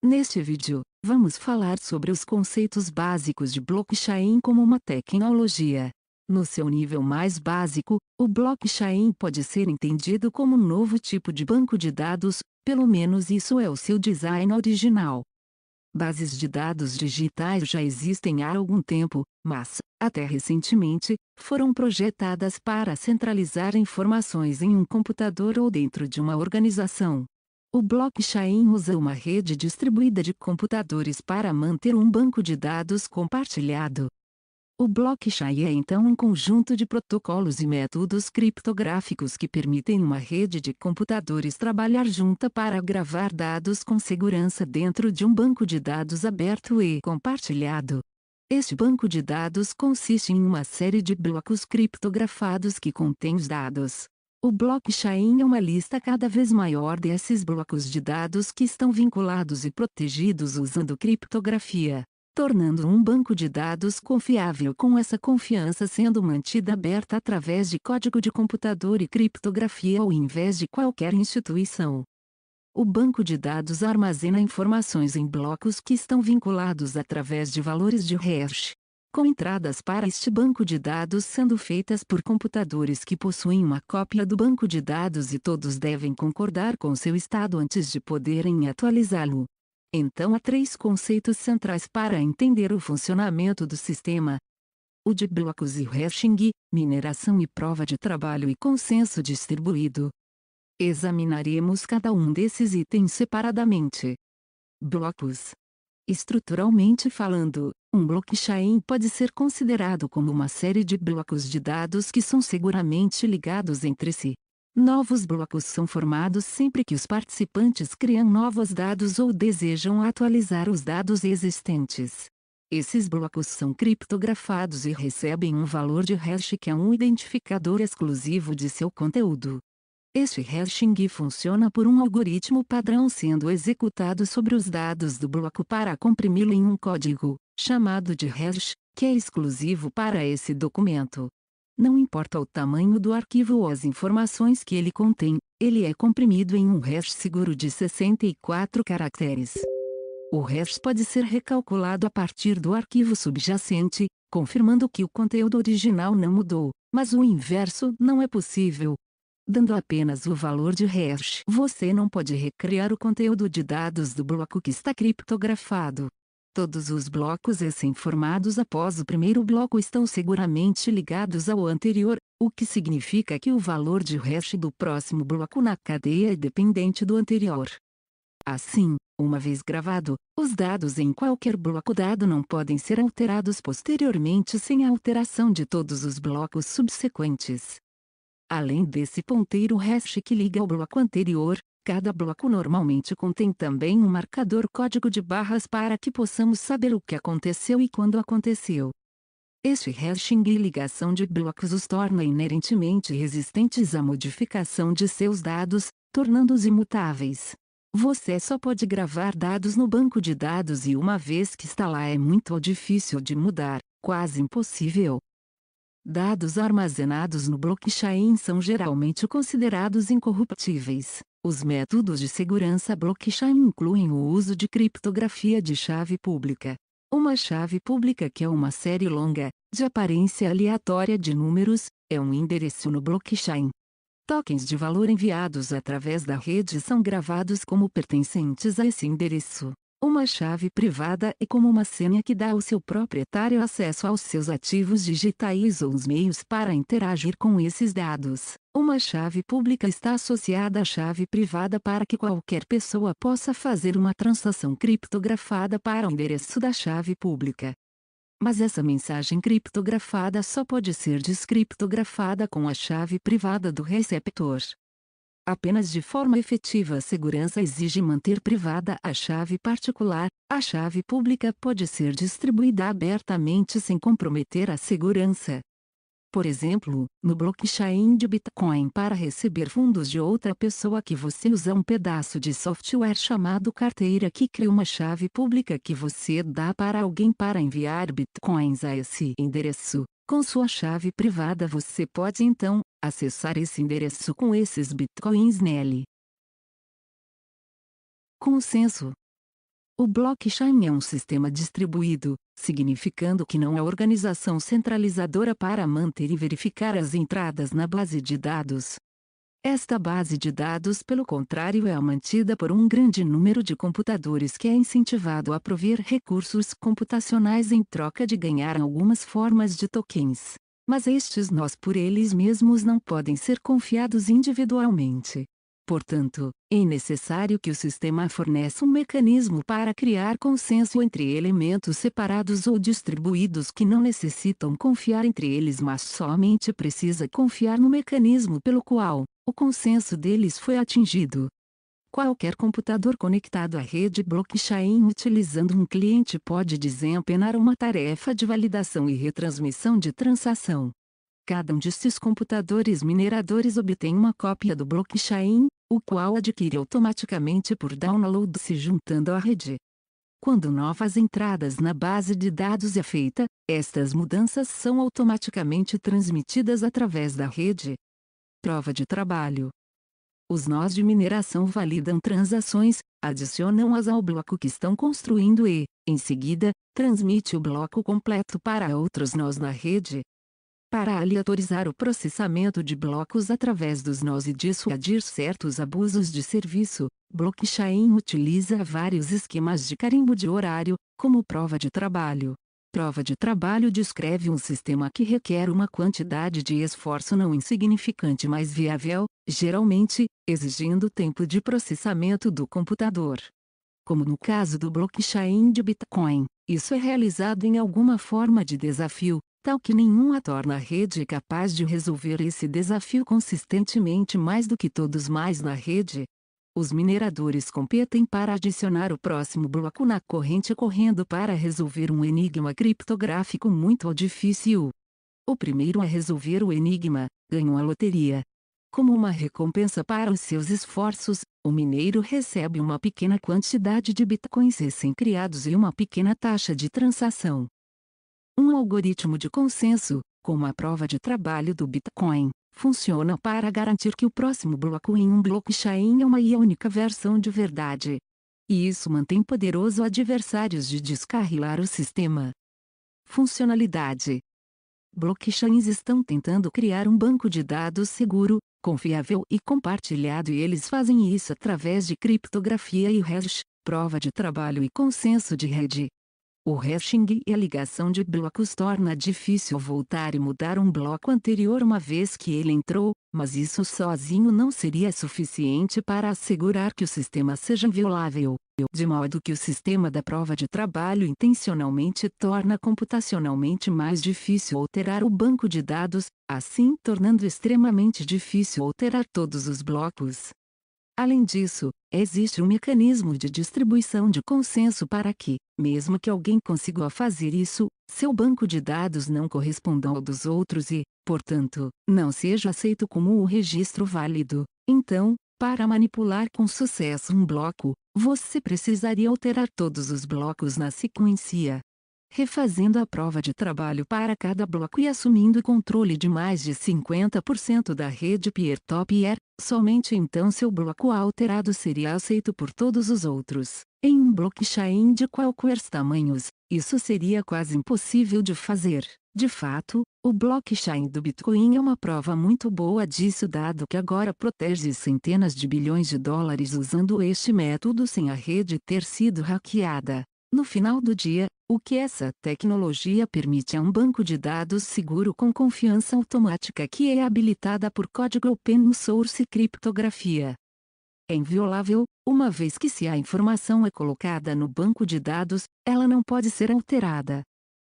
Neste vídeo, vamos falar sobre os conceitos básicos de blockchain como uma tecnologia. No seu nível mais básico, o blockchain pode ser entendido como um novo tipo de banco de dados, pelo menos isso é o seu design original. Bases de dados digitais já existem há algum tempo, mas, até recentemente, foram projetadas para centralizar informações em um computador ou dentro de uma organização. O blockchain usa uma rede distribuída de computadores para manter um banco de dados compartilhado. O blockchain é então um conjunto de protocolos e métodos criptográficos que permitem uma rede de computadores trabalhar junta para gravar dados com segurança dentro de um banco de dados aberto e compartilhado. Este banco de dados consiste em uma série de blocos criptografados que contêm os dados. O blockchain é uma lista cada vez maior desses blocos de dados que estão vinculados e protegidos usando criptografia, tornando um banco de dados confiável, com essa confiança sendo mantida aberta através de código de computador e criptografia ao invés de qualquer instituição. O banco de dados armazena informações em blocos que estão vinculados através de valores de hash, com entradas para este banco de dados sendo feitas por computadores que possuem uma cópia do banco de dados e todos devem concordar com seu estado antes de poderem atualizá-lo. Então há três conceitos centrais para entender o funcionamento do sistema: o de blocos e hashing, mineração e prova de trabalho e consenso distribuído. Examinaremos cada um desses itens separadamente. Blocos. Estruturalmente falando, um blockchain pode ser considerado como uma série de blocos de dados que são seguramente ligados entre si. Novos blocos são formados sempre que os participantes criam novos dados ou desejam atualizar os dados existentes. Esses blocos são criptografados e recebem um valor de hash que é um identificador exclusivo de seu conteúdo. Este hashing funciona por um algoritmo padrão sendo executado sobre os dados do bloco para comprimi-lo em um código, chamado de hash, que é exclusivo para esse documento. Não importa o tamanho do arquivo ou as informações que ele contém, ele é comprimido em um hash seguro de 64 caracteres. O hash pode ser recalculado a partir do arquivo subjacente, confirmando que o conteúdo original não mudou, mas o inverso não é possível. Dando apenas o valor de hash, você não pode recriar o conteúdo de dados do bloco que está criptografado. Todos os blocos recém-formados após o primeiro bloco estão seguramente ligados ao anterior, o que significa que o valor de hash do próximo bloco na cadeia é dependente do anterior. Assim, uma vez gravado, os dados em qualquer bloco dado não podem ser alterados posteriormente sem a alteração de todos os blocos subsequentes. Além desse ponteiro hash que liga ao bloco anterior, cada bloco normalmente contém também um marcador código de barras para que possamos saber o que aconteceu e quando aconteceu. Este hashing e ligação de blocos os torna inerentemente resistentes à modificação de seus dados, tornando-os imutáveis. Você só pode gravar dados no banco de dados e uma vez que está lá é muito difícil de mudar, quase impossível. Dados armazenados no blockchain são geralmente considerados incorruptíveis. Os métodos de segurança blockchain incluem o uso de criptografia de chave pública. Uma chave pública, que é uma série longa, de aparência aleatória de números, é um endereço no blockchain. Tokens de valor enviados através da rede são gravados como pertencentes a esse endereço. Uma chave privada é como uma senha que dá ao seu proprietário acesso aos seus ativos digitais ou os meios para interagir com esses dados. Uma chave pública está associada à chave privada para que qualquer pessoa possa fazer uma transação criptografada para o endereço da chave pública. Mas essa mensagem criptografada só pode ser descriptografada com a chave privada do receptor. Apenas de forma efetiva a segurança exige manter privada a chave particular. A chave pública pode ser distribuída abertamente sem comprometer a segurança. Por exemplo, no blockchain de Bitcoin, para receber fundos de outra pessoa que você usa um pedaço de software chamado carteira que cria uma chave pública que você dá para alguém para enviar bitcoins a esse endereço. Com sua chave privada você pode então acessar esse endereço com esses bitcoins nele. Consenso. O blockchain é um sistema distribuído, significando que não há organização centralizadora para manter e verificar as entradas na base de dados. Esta base de dados, pelo contrário, é mantida por um grande número de computadores que é incentivado a prover recursos computacionais em troca de ganhar algumas formas de tokens. Mas estes nós por eles mesmos não podem ser confiados individualmente. Portanto, é necessário que o sistema forneça um mecanismo para criar consenso entre elementos separados ou distribuídos que não necessitam confiar entre eles, mas somente precisa confiar no mecanismo pelo qual o consenso deles foi atingido. Qualquer computador conectado à rede blockchain utilizando um cliente pode desempenhar uma tarefa de validação e retransmissão de transação. Cada um destes computadores mineradores obtém uma cópia do blockchain, o qual adquire automaticamente por download se juntando à rede. Quando novas entradas na base de dados é feita, estas mudanças são automaticamente transmitidas através da rede. Prova de trabalho. Os nós de mineração validam transações, adicionam-as ao bloco que estão construindo e, em seguida, transmite o bloco completo para outros nós na rede. Para aleatorizar o processamento de blocos através dos nós e dissuadir certos abusos de serviço, blockchain utiliza vários esquemas de carimbo de horário, como prova de trabalho. Prova de trabalho descreve um sistema que requer uma quantidade de esforço não insignificante mas viável, geralmente, exigindo tempo de processamento do computador. Como no caso do blockchain de Bitcoin, isso é realizado em alguma forma de desafio, tal que nenhum a torna a rede capaz de resolver esse desafio consistentemente mais do que todos mais na rede. Os mineradores competem para adicionar o próximo bloco na corrente correndo para resolver um enigma criptográfico muito difícil. O primeiro a resolver o enigma, ganha a loteria. Como uma recompensa para os seus esforços, o mineiro recebe uma pequena quantidade de bitcoins recém-criados e uma pequena taxa de transação. Um algoritmo de consenso, como a prova de trabalho do Bitcoin, funciona para garantir que o próximo bloco em um blockchain é uma e única versão de verdade. E isso mantém poderoso adversários de descarrilar o sistema. Funcionalidade. Blockchains estão tentando criar um banco de dados seguro, confiável e compartilhado e eles fazem isso através de criptografia e hash, prova de trabalho e consenso de rede. O hashing e a ligação de blocos torna difícil voltar e mudar um bloco anterior uma vez que ele entrou, mas isso sozinho não seria suficiente para assegurar que o sistema seja inviolável, de modo que o sistema da prova de trabalho intencionalmente torna computacionalmente mais difícil alterar o banco de dados, assim tornando extremamente difícil alterar todos os blocos. Além disso, existe um mecanismo de distribuição de consenso para que, mesmo que alguém consiga fazer isso, seu banco de dados não corresponda ao dos outros e, portanto, não seja aceito como um registro válido. Então, para manipular com sucesso um bloco, você precisaria alterar todos os blocos na sequência, refazendo a prova de trabalho para cada bloco e assumindo o controle de mais de 50% da rede peer-to-peer, somente então seu bloco alterado seria aceito por todos os outros. Em um blockchain de qualquer tamanhos, isso seria quase impossível de fazer. De fato, o blockchain do Bitcoin é uma prova muito boa disso dado que agora protege centenas de bilhões de dólares usando este método sem a rede ter sido hackeada. No final do dia, o que essa tecnologia permite é um banco de dados seguro com confiança automática que é habilitada por código open source e criptografia. É inviolável, uma vez que se a informação é colocada no banco de dados, ela não pode ser alterada.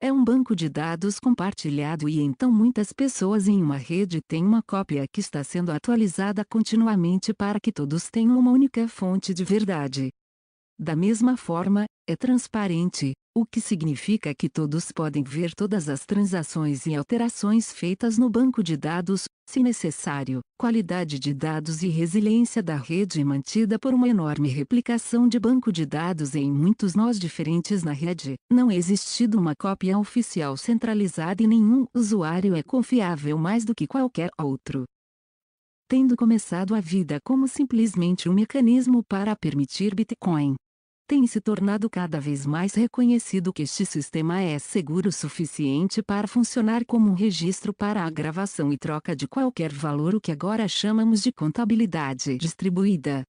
É um banco de dados compartilhado e então muitas pessoas em uma rede têm uma cópia que está sendo atualizada continuamente para que todos tenham uma única fonte de verdade. Da mesma forma, é transparente, o que significa que todos podem ver todas as transações e alterações feitas no banco de dados, se necessário. Qualidade de dados e resiliência da rede é mantida por uma enorme replicação de banco de dados em muitos nós diferentes na rede. Não existindo uma cópia oficial centralizada e nenhum usuário é confiável mais do que qualquer outro. Tendo começado a vida como simplesmente um mecanismo para permitir Bitcoin tem se tornado cada vez mais reconhecido que este sistema é seguro o suficiente para funcionar como um registro para a gravação e troca de qualquer valor, o que agora chamamos de contabilidade distribuída.